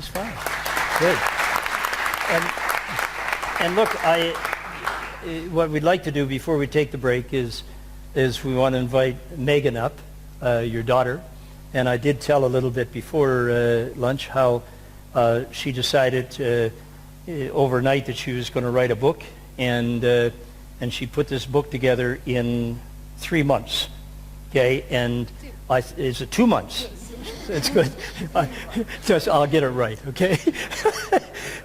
Everything's fine. Good. And look, what we'd like to do before we take the break is we want to invite Megan up, your daughter. And I did tell a little bit before lunch how she decided overnight that she was going to write a book, and she put this book together in 3 months. Okay, and is it 2 months? Yes. It's good. I'll get it right, okay?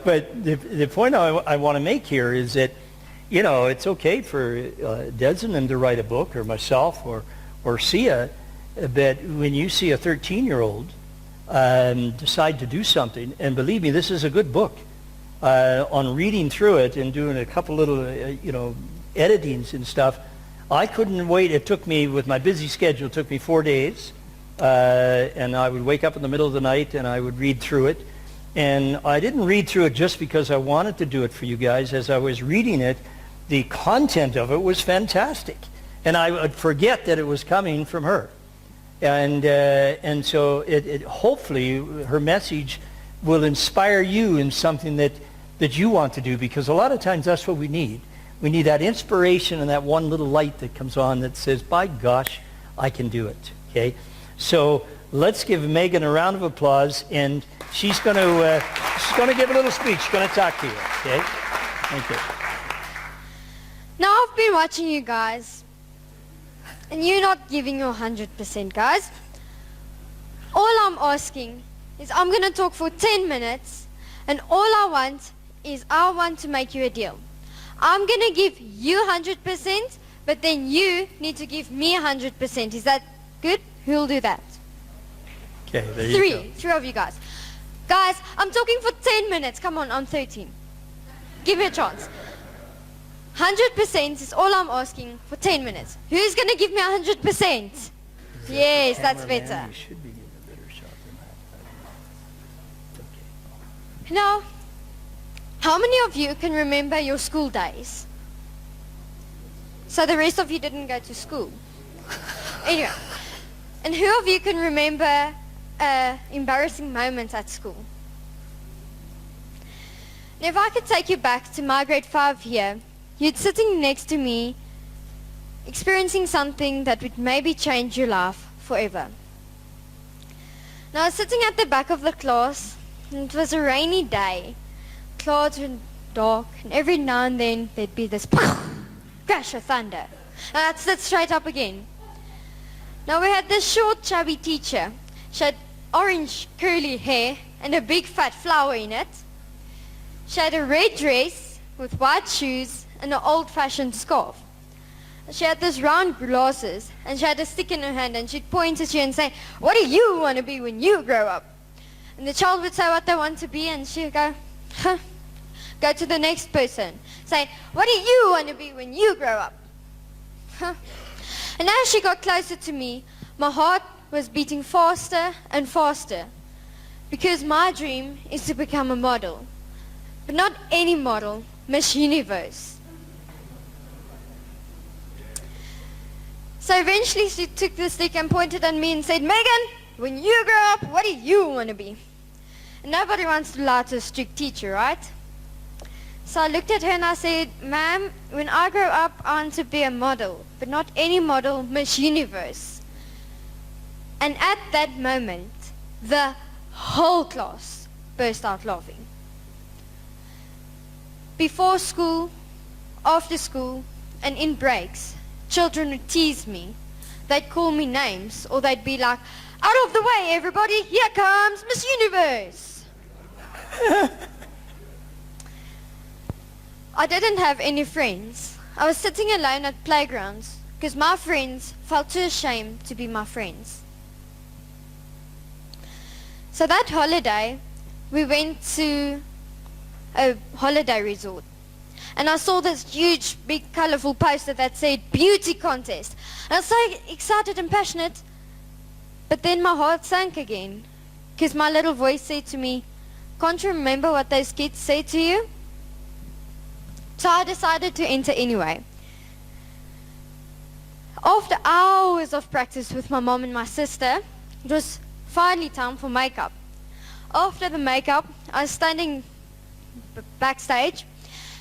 But the point I want to make here is that, you know, it's okay for Des and them to write a book, or myself, or Sia, but when you see a 13-year-old decide to do something, and believe me, this is a good book, on reading through it and doing a couple little, editings and stuff, I couldn't wait. It took me, with my busy schedule, it took me 4 days. And I would wake up in the middle of the night and I would read through it. And I didn't read through it just because I wanted to do it for you guys. As I was reading it, the content of it was fantastic. And I would forget that it was coming from her. And so it hopefully her message will inspire you in something that you want to do, because a lot of times that's what we need. We need that inspiration and that one little light that comes on that says, by gosh, I can do it. Okay? So let's give Megan a round of applause, and she's going to give a little speech. She's going to talk to you. Okay? Thank you. Now, I've been watching you guys, and you're not giving your 100%, guys. All I'm asking is I'm going to talk for 10 minutes, and all I want to make you a deal. I'm going to give you 100%, but then you need to give me 100%. Is that good? Who'll do that? Okay, there you go. Three of you guys. Guys, I'm talking for 10 minutes. Come on, I'm 13. Give me a chance. 100% is all I'm asking for 10 minutes. Who's going to give me 100%? Yes, that's better. You should be getting a better shot than that. Okay. Now, how many of you can remember your school days? So the rest of you didn't go to school. Anyway, and who of you can remember embarrassing moments at school? Now, if I could take you back to my grade 5 here, you'd sitting next to me experiencing something that would maybe change your life forever. Now, I was sitting at the back of the class, and it was a rainy day. Clouds were dark, and every now and then there'd be this crash of thunder. And I'd sit straight up again. Now, we had this short, chubby teacher. She had orange curly hair and a big fat flower in it. She had a red dress with white shoes and an old-fashioned scarf. She had this round glasses, and she had a stick in her hand, and she'd point at you and say, "What do you want to be when you grow up?" And the child would say what they want to be, and she'd go, "Huh." Go to the next person. Say, "What do you want to be when you grow up?" Huh. And as she got closer to me, my heart was beating faster and faster, because my dream is to become a model. But not any model, Miss Universe. So eventually she took the stick and pointed at me and said, "Megan, when you grow up, what do you want to be?" And nobody wants to lie to a strict teacher, right? So I looked at her and I said, "Ma'am, when I grow up, I want to be a model, but not any model, Miss Universe." And at that moment, the whole class burst out laughing. Before school, after school, and in breaks, children would tease me. They'd call me names, or they'd be like, "Out of the way, everybody, here comes Miss Universe." I didn't have any friends. I was sitting alone at playgrounds because my friends felt too ashamed to be my friends. So that holiday, we went to a holiday resort. And I saw this huge, big, colorful poster that said beauty contest. And I was so excited and passionate, but then my heart sank again, because my little voice said to me, "Can't you remember what those kids said to you?" So I decided to enter anyway. After hours of practice with my mom and my sister, it was finally time for makeup. after the makeup, I was standing backstage,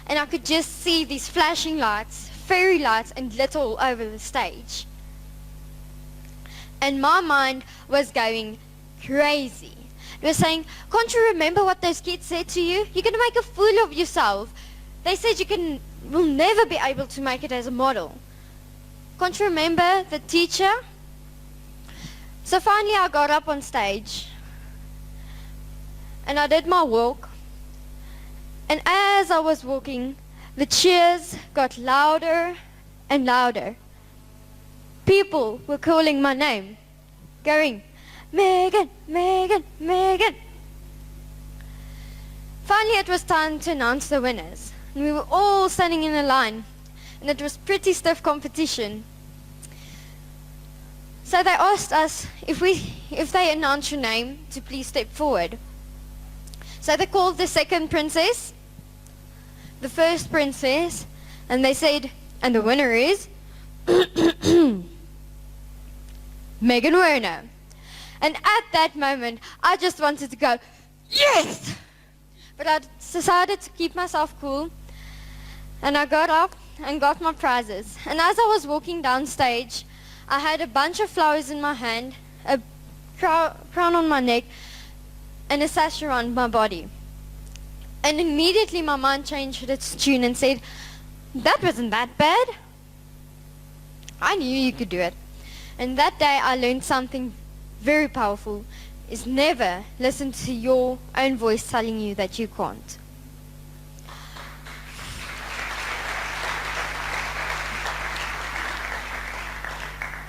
and I could just see these flashing lights, fairy lights, and glitter all over the stage. And my mind was going crazy. It was saying, can't you remember what those kids said to you? You're going to make a fool of yourself. They said will never be able to make it as a model. Can't you remember the teacher? So finally I got up on stage and I did my walk. And as I was walking, the cheers got louder and louder. People were calling my name, going, Megan, Megan, Megan. Finally it was time to announce the winners. And we were all standing in a line, and it was pretty stiff competition. So they asked us if they announce your name to please step forward. So they called the second princess, the first princess, and they said, and the winner is Megan Werner. And at that moment, I just wanted to go, yes! But I decided to keep myself cool, and I got up and got my prizes. And as I was walking down stage, I had a bunch of flowers in my hand, a crown on my neck, and a sash around my body. And immediately my mind changed its tune and said, that wasn't that bad. I knew you could do it. And that day I learned something very powerful, is never listen to your own voice telling you that you can't.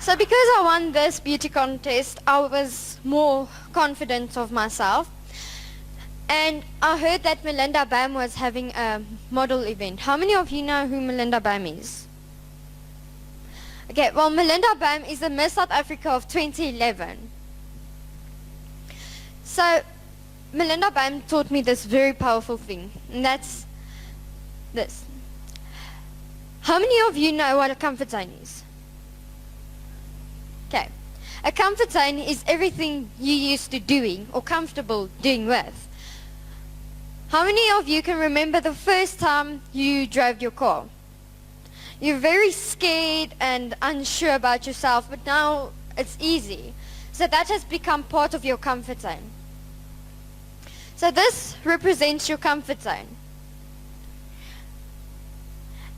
So because I won this beauty contest, I was more confident of myself. And I heard that Melinda Bam was having a model event. How many of you know who Melinda Bam is? Okay, well, Melinda Bam is the Miss South Africa of 2011. So Melinda Bam taught me this very powerful thing, and that's this. How many of you know what a comfort zone is? Okay. A comfort zone is everything you're used to doing or comfortable doing with. How many of you can remember the first time you drove your car? You're very scared and unsure about yourself, but now it's easy. So that has become part of your comfort zone. So this represents your comfort zone.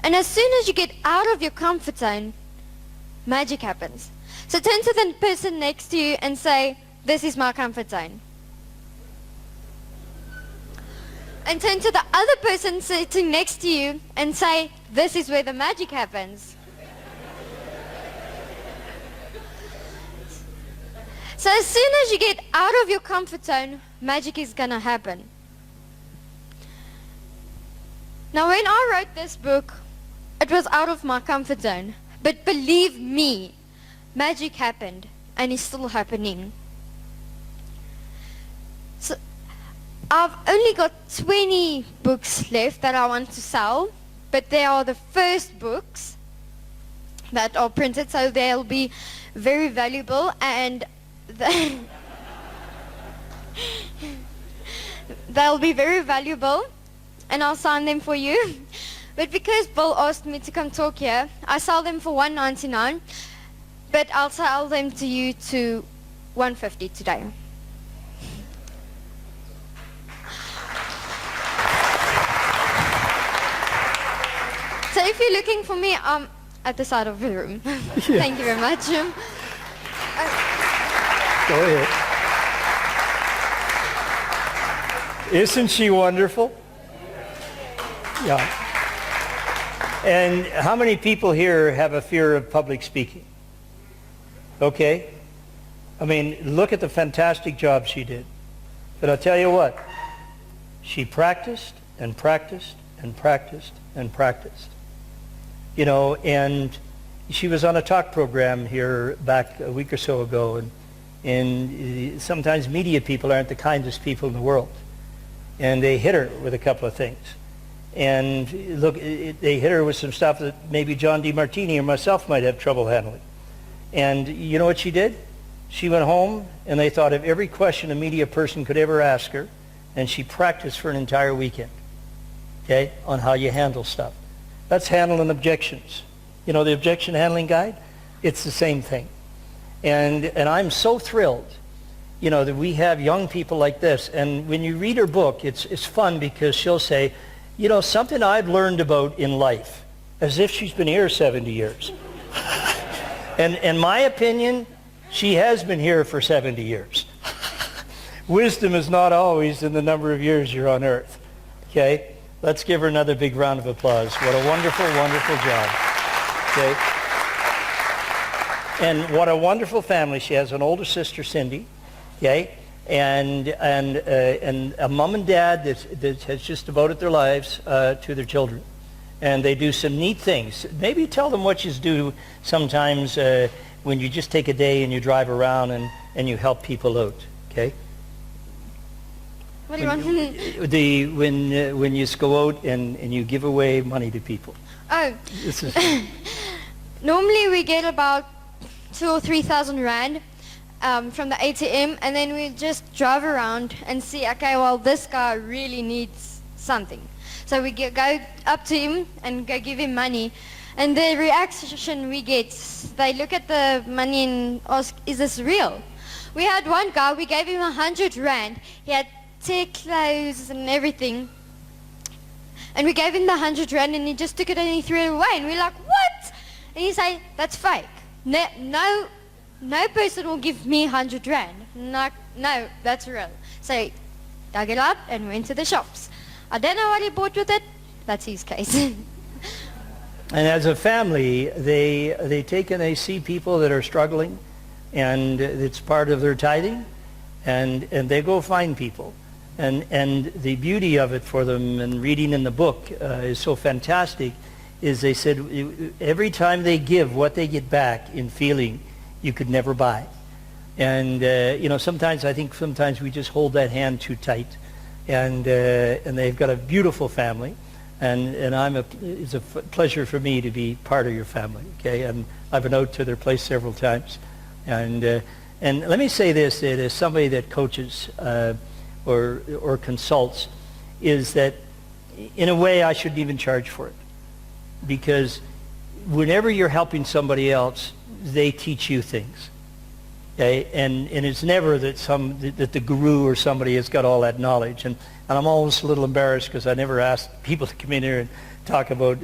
And as soon as you get out of your comfort zone, magic happens. So turn to the person next to you and say, this is my comfort zone. And turn to the other person sitting next to you and say, this is where the magic happens. So as soon as you get out of your comfort zone, magic is going to happen. Now when I wrote this book, it was out of my comfort zone. But believe me, magic happened and is still happening. So I've only got 20 books left that I want to sell, but they are the first books that are printed, so they'll be very valuable, and they'll be very valuable, and I'll sign them for you. But because Bill asked me to come talk here, I sell them for $1.99, but I'll sell them to you to $1.50 today. So if you're looking for me, I'm at the side of the room. Yeah. Thank you very much. Go ahead. Isn't she wonderful? Yeah. And how many people here have a fear of public speaking? Okay. I mean, look at the fantastic job she did. But I'll tell you what, she practiced and practiced and practiced and practiced. You know, and she was on a talk program here back a week or so ago, and sometimes media people aren't the kindest people in the world. And they hit her with a couple of things. And look, they hit her with some stuff that maybe John DeMartini or myself might have trouble handling. And you know what she did? She went home, and they thought of every question a media person could ever ask her, and she practiced for an entire weekend, okay, on how you handle stuff. That's handling objections. You know, the objection handling guide? It's the same thing. And I'm so thrilled, you know, that we have young people like this. And when you read her book, it's fun because she'll say, you know, something I've learned about in life, as if she's been here 70 years. And in my opinion, she has been here for 70 years. Wisdom is not always in the number of years you're on earth. Okay? Let's give her another big round of applause. What a wonderful, wonderful job. Okay? And what a wonderful family. She has an older sister, Cindy. Okay? And a mom and dad that has just devoted their lives to their children. And they do some neat things. Maybe tell them what you do sometimes when you just take a day and you drive around and you help people out, okay? What do you want? When you go out and you give away money to people. Oh. This is Normally we get about 2,000 or 3,000 rand from the ATM, and then we just drive around and see, okay, well, this guy really needs something. So we go up to him and go give him money. And the reaction we get, they look at the money and ask, is this real? We had one guy, we gave him 100 rand. He had tear clothes and everything. And we gave him the 100 rand and he just took it and he threw it away. And we're like, what? And he said, that's fake. No person will give me 100 rand. No, that's real. So he dug it up and went to the shops. I don't know what he bought with it. That's his case. And as a family, they take and they see people that are struggling, and it's part of their tithing, and they go find people. And the beauty of it for them, and reading in the book is so fantastic, is they said every time they give, what they get back in feeling you could never buy. And you know, sometimes I think we just hold that hand too tight. And they've got a beautiful family. And it's a pleasure for me to be part of your family, okay? And I've been out to their place several times. And let me say this, that as somebody that coaches or consults, is that in a way I shouldn't even charge for it. Because whenever you're helping somebody else, they teach you things. Okay? And it's never that the guru or somebody has got all that knowledge. And I'm always a little embarrassed because I never ask people to come in here and talk about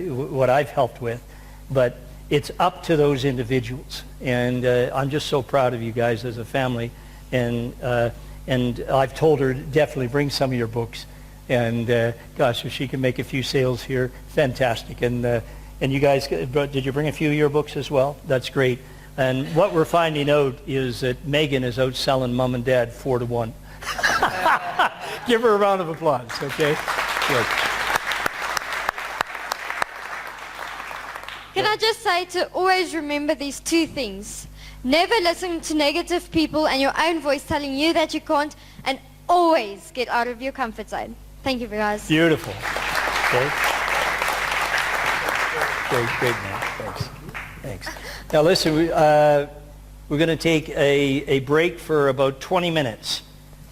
what I've helped with. But it's up to those individuals. And I'm just so proud of you guys as a family. And I've told her definitely bring some of your books. And gosh, if she can make a few sales here, fantastic. And you guys, did you bring a few of your books as well? That's great. And what we're finding out is that Megan is outselling Mom and Dad 4-1. Give her a round of applause, okay? Good. Can I just say to always remember these two things. Never listen to negative people and your own voice telling you that you can't, and always get out of your comfort zone. Thank you, guys. Beautiful. Okay. Great, man. Thanks. Now listen, we're going to take a break for about 20 minutes.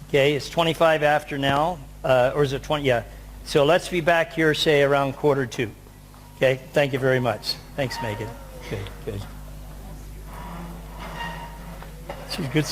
Okay, it's 25 after now, or is it 20? Yeah. So let's be back here, say, around 1:45. Okay, thank you very much. Thanks, Megan. Good. She's good.